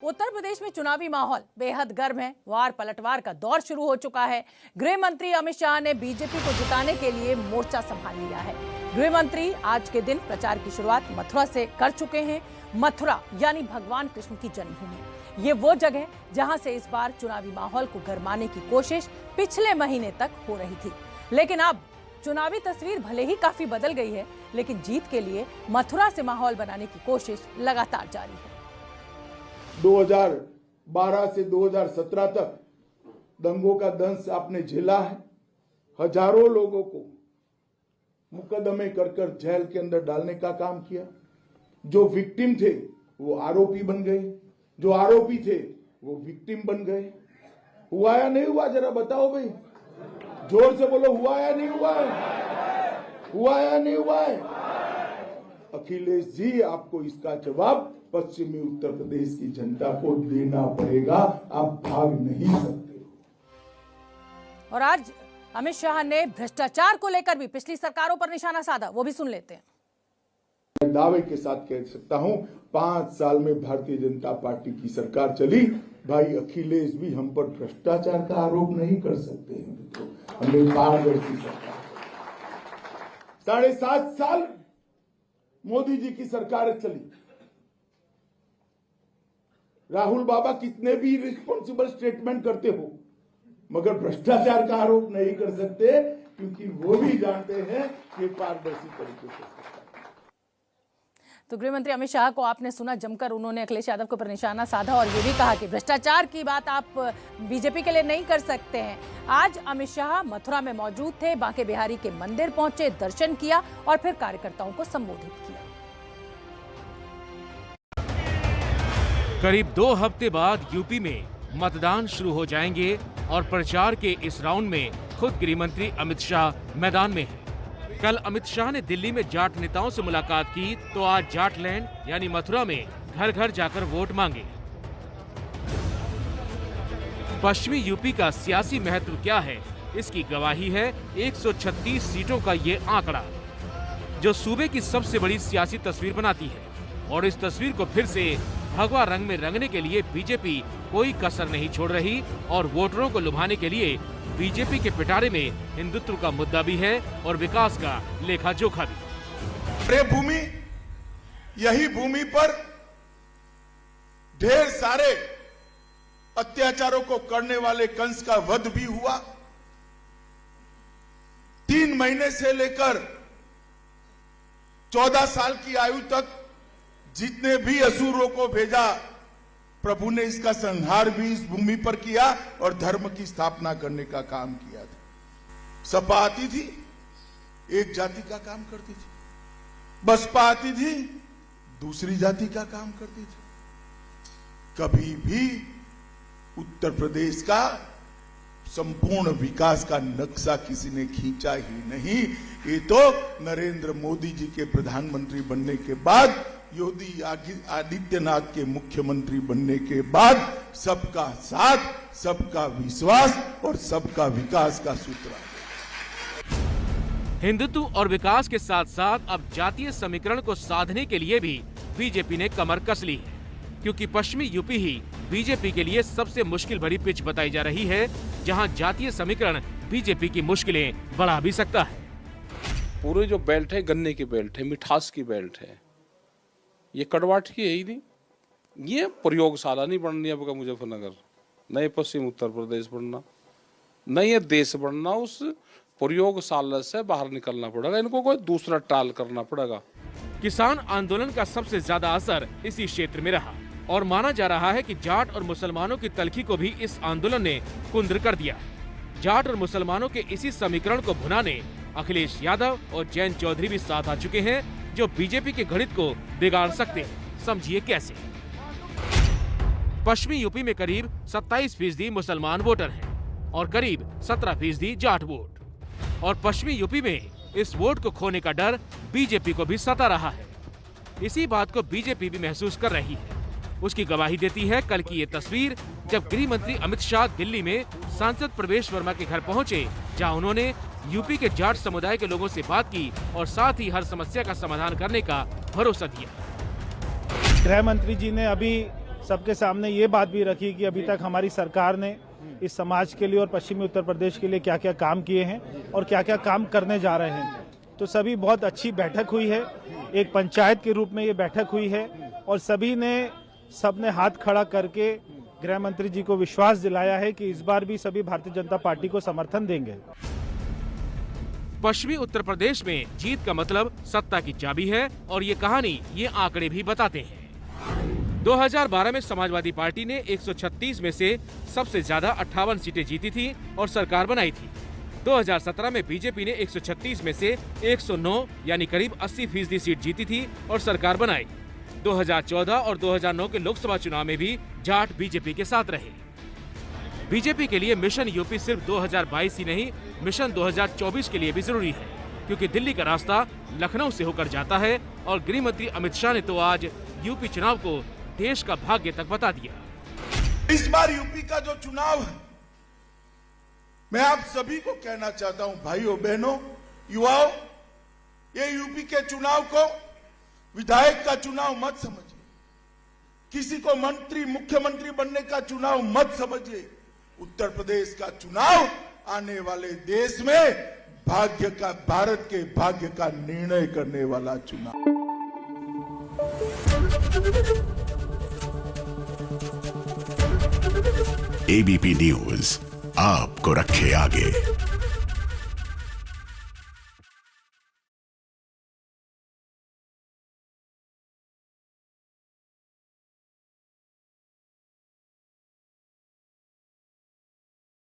उत्तर प्रदेश में चुनावी माहौल बेहद गर्म है। वार पलटवार का दौर शुरू हो चुका है। गृह मंत्री अमित शाह ने बीजेपी को जिताने के लिए मोर्चा संभाल लिया है। गृह मंत्री आज के दिन प्रचार की शुरुआत मथुरा से कर चुके हैं। मथुरा यानी भगवान कृष्ण की जन्मभूमि, ये वो जगह जहां से इस बार चुनावी माहौल को गरमाने की कोशिश पिछले महीने तक हो रही थी। लेकिन अब चुनावी तस्वीर भले ही काफी बदल गई है, लेकिन जीत के लिए मथुरा से माहौल बनाने की कोशिश लगातार जारी है। 2012 से 2017 तक दंगों का दंश आपने झेला है। हजारों लोगों को मुकदमे कर कर जेल के अंदर डालने का काम किया। जो विक्टिम थे वो आरोपी बन गए, जो आरोपी थे वो विक्टिम बन गए। हुआ या नहीं हुआ, जरा बताओ भाई, जोर से बोलो, हुआ या नहीं हुआ है? हुआ या नहीं हुआ है? अखिलेश जी, आपको इसका जवाब पश्चिमी उत्तर प्रदेश की जनता को देना पड़ेगा। आप भाग नहीं सकते। और आज अमित शाह ने भ्रष्टाचार को लेकर भी पिछली सरकारों पर निशाना साधा, वो भी सुन लेते हैं। मैं दावे के साथ कह सकता हूं, 5 साल में भारतीय जनता पार्टी की सरकार चली। भाई अखिलेश भी हम पर भ्रष्टाचार का आरोप नहीं कर सकते हैं। तो हमने पारदर्शी सरकार, 7.5 साल मोदी जी की सरकार चली। राहुल बाबा कितने भी रिस्पॉन्सिबल स्टेटमेंट करते हो, मगर भ्रष्टाचार का आरोप नहीं कर सकते, क्योंकि वो भी जानते हैं कि पारदर्शी तरीके से। तो गृह मंत्री अमित शाह को आपने सुना, जमकर उन्होंने अखिलेश यादव के ऊपर निशाना साधा और ये भी कहा कि भ्रष्टाचार की बात आप बीजेपी के लिए नहीं कर सकते हैं। आज अमित शाह मथुरा में मौजूद थे, बांके बिहारी के मंदिर पहुंचे, दर्शन किया और फिर कार्यकर्ताओं को संबोधित किया। करीब 2 हफ्ते बाद यूपी में मतदान शुरू हो जाएंगे और प्रचार के इस राउंड में खुद गृह मंत्री अमित शाह मैदान में हैं। कल अमित शाह ने दिल्ली में जाट नेताओं से मुलाकात की, तो आज जाटलैंड यानी मथुरा में घर घर जाकर वोट मांगे। पश्चिमी यूपी का सियासी महत्व क्या है, इसकी गवाही है 136 सीटों का ये आंकड़ा, जो सूबे की सबसे बड़ी सियासी तस्वीर बनाती है। और इस तस्वीर को फिर से भगवा रंग में रंगने के लिए बीजेपी कोई कसर नहीं छोड़ रही और वोटरों को लुभाने के लिए बीजेपी के पिटारे में हिंदुत्व का मुद्दा भी है और विकास का लेखा जोखा भी। ये भूमि, यही भूमि पर ढेर सारे अत्याचारों को करने वाले कंस का वध भी हुआ। 3 महीने से लेकर 14 साल की आयु तक जितने भी असुरों को भेजा, प्रभु ने इसका संहार भी इस भूमि पर किया और धर्म की स्थापना करने का काम किया था। सपा आती थी, एक जाति का काम करती थी। बसपा आती थी, दूसरी जाति का काम करती थी। कभी भी उत्तर प्रदेश का संपूर्ण विकास का नक्शा किसी ने खींचा ही नहीं। ये तो नरेंद्र मोदी जी के प्रधानमंत्री बनने के बाद, योगी आदित्यनाथ के मुख्यमंत्री बनने के बाद सबका साथ, सबका विश्वास और सबका विकास का सूत्र है। हिंदुत्व और विकास के साथ साथ अब जातीय समीकरण को साधने के लिए भी बीजेपी ने कमर कस ली है, क्योंकि पश्चिमी यूपी ही बीजेपी के लिए सबसे मुश्किल भरी पिच बताई जा रही है, जहां जातीय समीकरण बीजेपी की मुश्किलें बढ़ा भी सकता है। पूरे जो बेल्ट है, गन्ने की बेल्ट है, मिठास की बेल्ट है, ये कड़वाट की है ही नहीं। ये प्रयोगशाला नहीं बननी अब का मुजफ्फरनगर, न ये पश्चिम उत्तर प्रदेश बनना, न ये देश बनना। उस प्रयोगशाला से बाहर निकलना पड़ेगा, इनको कोई दूसरा ट्रायल करना पड़ेगा। किसान आंदोलन का सबसे ज्यादा असर इसी क्षेत्र में रहा और माना जा रहा है कि जाट और मुसलमानों की तलखी को भी इस आंदोलन ने कुंद्र कर दिया। जाट और मुसलमानों के इसी समीकरण को भुनाने अखिलेश यादव और जयंत चौधरी भी साथ आ चुके हैं, जो बीजेपी के गणित को बिगाड़ सकते हैं। समझिए कैसे। पश्चिमी यूपी में करीब 27% मुसलमान वोटर हैं और करीब 17% जाट वोट, और पश्चिमी यूपी में इस वोट को खोने का डर बीजेपी को भी सता रहा है। इसी बात को बीजेपी भी महसूस कर रही है। उसकी गवाही देती है कल की ये तस्वीर, जब गृह मंत्री अमित शाह दिल्ली में सांसद प्रवेश वर्मा के घर पहुंचे, जहां उन्होंने यूपी के जाट समुदाय के लोगों से बात की और साथ ही हर समस्या का समाधान करने का भरोसा दिया। गृह मंत्री जी ने अभी सबके सामने ये बात भी रखी कि अभी तक हमारी सरकार ने इस समाज के लिए और पश्चिमी उत्तर प्रदेश के लिए क्या क्या काम किए हैं और क्या क्या काम करने जा रहे हैं। तो सभी बहुत अच्छी बैठक हुई है, एक पंचायत के रूप में ये बैठक हुई है और सबने हाथ खड़ा करके गृह मंत्री जी को विश्वास दिलाया है कि इस बार भी सभी भारतीय जनता पार्टी को समर्थन देंगे। पश्चिमी उत्तर प्रदेश में जीत का मतलब सत्ता की चाबी है और ये कहानी ये आंकड़े भी बताते हैं। 2012 में समाजवादी पार्टी ने 136 में से सबसे ज्यादा 58 सीटें जीती थी और सरकार बनाई थी। 2017 में बीजेपी ने 136 में से 109 यानी करीब 80% सीट जीती थी और सरकार बनाई। 2014 और 2009 के लोकसभा चुनाव में भी जाट बीजेपी के साथ रहे। बीजेपी के लिए मिशन यूपी सिर्फ 2022 ही नहीं, मिशन 2024 के लिए भी जरूरी है, क्योंकि दिल्ली का रास्ता लखनऊ से होकर जाता है और गृह मंत्री अमित शाह ने तो आज यूपी चुनाव को देश का भाग्य तक बता दिया। इस बार यूपी का जो चुनाव है, मैं आप सभी को कहना चाहता हूं, भाइयों बहनों युवाओं, ये यूपी के चुनाव को विधायक का चुनाव मत समझिए, किसी को मंत्री मुख्यमंत्री बनने का चुनाव मत समझिए। उत्तर प्रदेश का चुनाव आने वाले देश में भारत के भाग्य का निर्णय करने वाला चुनाव। एबीपी न्यूज आपको रखे आगे।